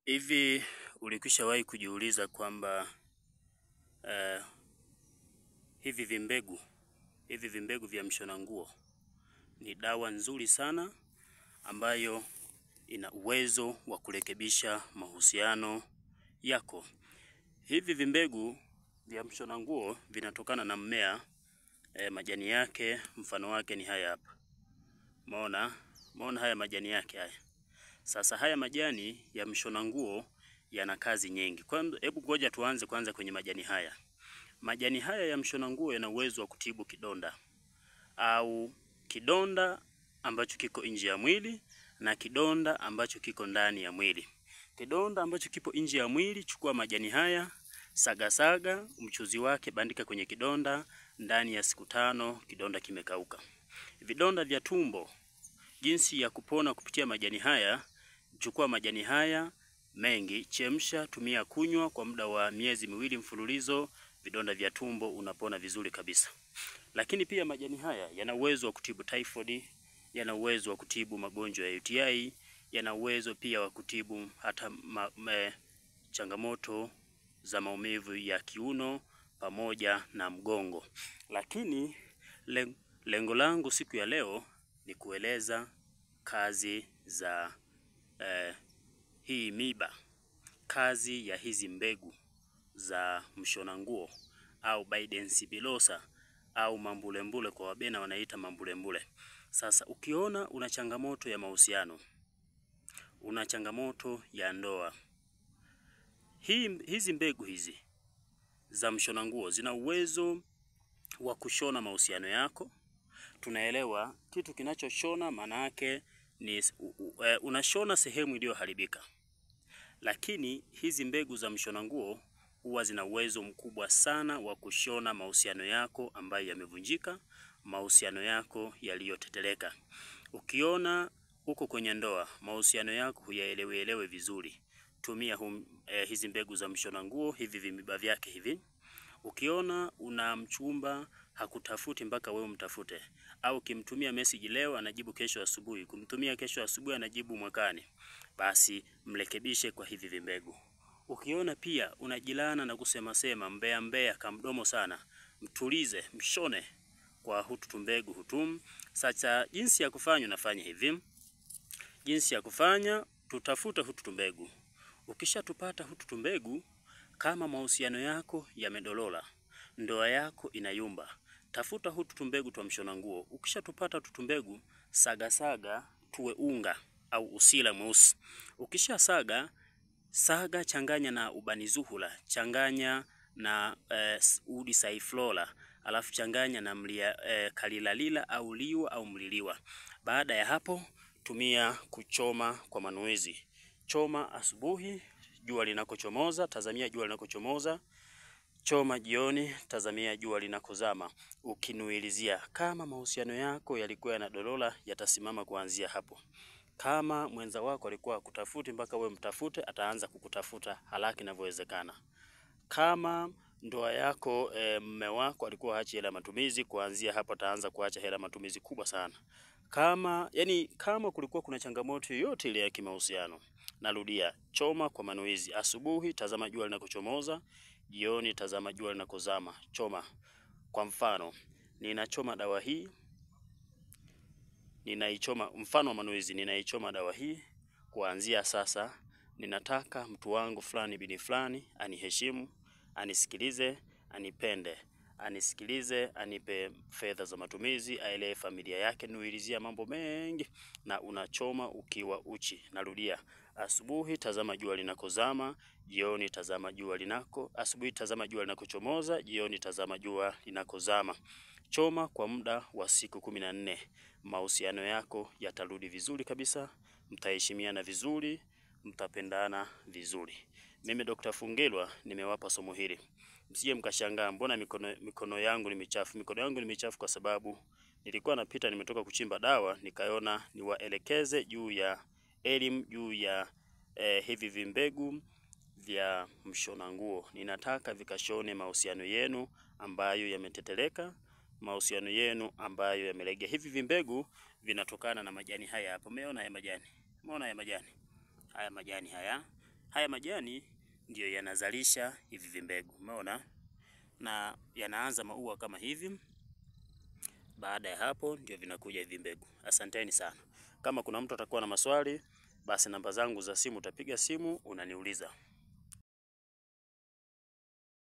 Hivi ulikwishawahi kujiuliza kwamba hivi vimbegu vya mshona nguo ni dawa nzuri sana ambayo ina uwezo wa kurekebisha mahusiano yako. Hivi vimbegu vya mshona nguo vinatokana na mmea, majani yake mfano wake ni haya hapa. Umeona haya majani yake haya. Sasa haya majani ya mshona nguo yana kazi nyingi. Hebu ngoja tuanze kwanza kwenye majani haya. Majani haya ya mshona nguo yana uwezo wa kutibu kidonda au kidonda ambacho kiko nje ya mwili na kidonda ambacho kiko ndani ya mwili. Kidonda ambacho kipo nje ya mwili, chukua majani haya, saga, mchuzi wake bandika kwenye kidonda, ndani ya siku 5 kidonda kimekauka. Vidonda vya tumbo, jinsi ya kupona kupitia majani haya, chukua majani haya mengi, chemsha, tumia kunywa kwa muda wa miezi 2 mfululizo, vidonda vya tumbo unapona vizuri kabisa. Lakini pia majani haya yana uwezo wa kutibu typhoid, yana uwezo wa kutibu magonjwa ya UTI, yana uwezo pia wa kutibu hata changamoto za maumivu ya kiuno pamoja na mgongo. Lakini lengo langu siku ya leo ni kueleza kazi za hii miba, kazi ya hizi mbegu za mshona nguo au Biden bilosa au mambulembule, kwa wabena wanaita mambulembule. Sasa ukiona una changamoto ya mahusiano, una changamoto ya ndoa, hizi mbegu hizi za mshona nguo zina uwezo wa kushona mahusiano yako. Tunaelewa kitu kinachoshona maana yake ni unashona sehemu iliyoharibika. Lakini hizi mbegu za mshona nguo huwa zina uwezo mkubwa sana wa kushona mahusiano yako ambayo yamevunjika, mahusiano yako yaliyoteteleka. Ukiona uko kwenye ndoa, mahusiano yako huyaelewe vizuri, tumia hizi mbegu za mshona nguo, hivi vimiba vyake hivi. Ukiona una mchumba hakutafuti mpaka wewe mtafute, au kimtumia message leo anajibu kesho asubuhi, kumtumia kesho asubuhi anajibu mwakani, basi mrekebishe kwa hivi vimbegu. Ukiona pia unajilana na kusema mbea kamdomo sana, mtulize, mshone kwa hututumbegu hutum. Sasa jinsi ya kufanya, unafanya hivi. Jinsi ya kufanya, tutafuta hututumbegu. Ukishatupata hututumbegu, kama mahusiano yako yamedolola, ndoa yako inayumba, tafuta hututumbegu twa mshona nguo. Ukishatupata hututumbegu, saga tuwe unga au usila mweusi. Ukisha saga changanya na ubanizuhula, changanya na udi saiflola, alafu changanya na kalilalila au liwa au mliliwa. Baada ya hapo tumia kuchoma kwa manuizi. Choma asubuhi jua linakochomoza, tazamia jua linakochomoza. Choma jioni, tazamia jua linakozama. Ukinuilizia kama mahusiano yako yalikuwa yanadolola, yatasimama kuanzia hapo. Kama mwenza wako alikuwa kutafuti mpaka wewe mtafute, ataanza kukutafuta haraka inavyowezekana. Kama ndoa yako mume wako alikuwa haachi hela matumizi, kuanzia hapo ataanza kuacha hela matumizi kubwa sana. Kama kulikuwa kuna changamoto yoyote ile ya kimahusiano, narudia, choma kwa manuizi. Asubuhi tazama jua linakochomoza, jioni tazama jua linakozama. Choma. Kwa mfano, ninachoma dawa hii, ninaichoma mfano wa manuizi, ninaichoma dawa hii kuanzia sasa. Ninataka mtu wangu fulani bini fulani aniheshimu, anisikilize, anipende, anisikilize, anipe fedha za matumizi, aelewe familia yake. Nuilizia mambo mengi, na unachoma ukiwa uchi. Narudia, asubuhi tazama jua linakozama, jioni tazama jua asubuhi tazama jua linakochomoza, jioni tazama jua linakozama. Choma kwa muda wa siku 14. Mahusiano yako yatarudi vizuri kabisa, mtaheshimiana vizuri, mtapendana vizuri. Mimi Dr. Fungelwa nimewapa somo hili. Msije mkashangaa mbona mikono yangu ni michafu. Mikono yangu ni michafu kwa sababu nilikuwa napita, nimetoka kuchimba dawa, nikaona niwaelekeze juu ya elimu juu ya hivi vimbegu vya mshona nguo. Ninataka vikashone mahusiano yenu ambayo yameteteleka, mahusiano yenu ambayo yamelegea. Hivi vimbegu vinatokana na majani haya hapo. Umeona haya majani? Umeona haya majani? Haya majani haya Haya majani ndiyo yanazalisha hivi vimbegu, umeona, na yanaanza maua kama hivi. Baada ya hapo ndio vinakuja hivi mbegu. Asanteni sana. Kama kuna mtu atakuwa na maswali, basi namba zangu za simu utapiga simu unaniuliza.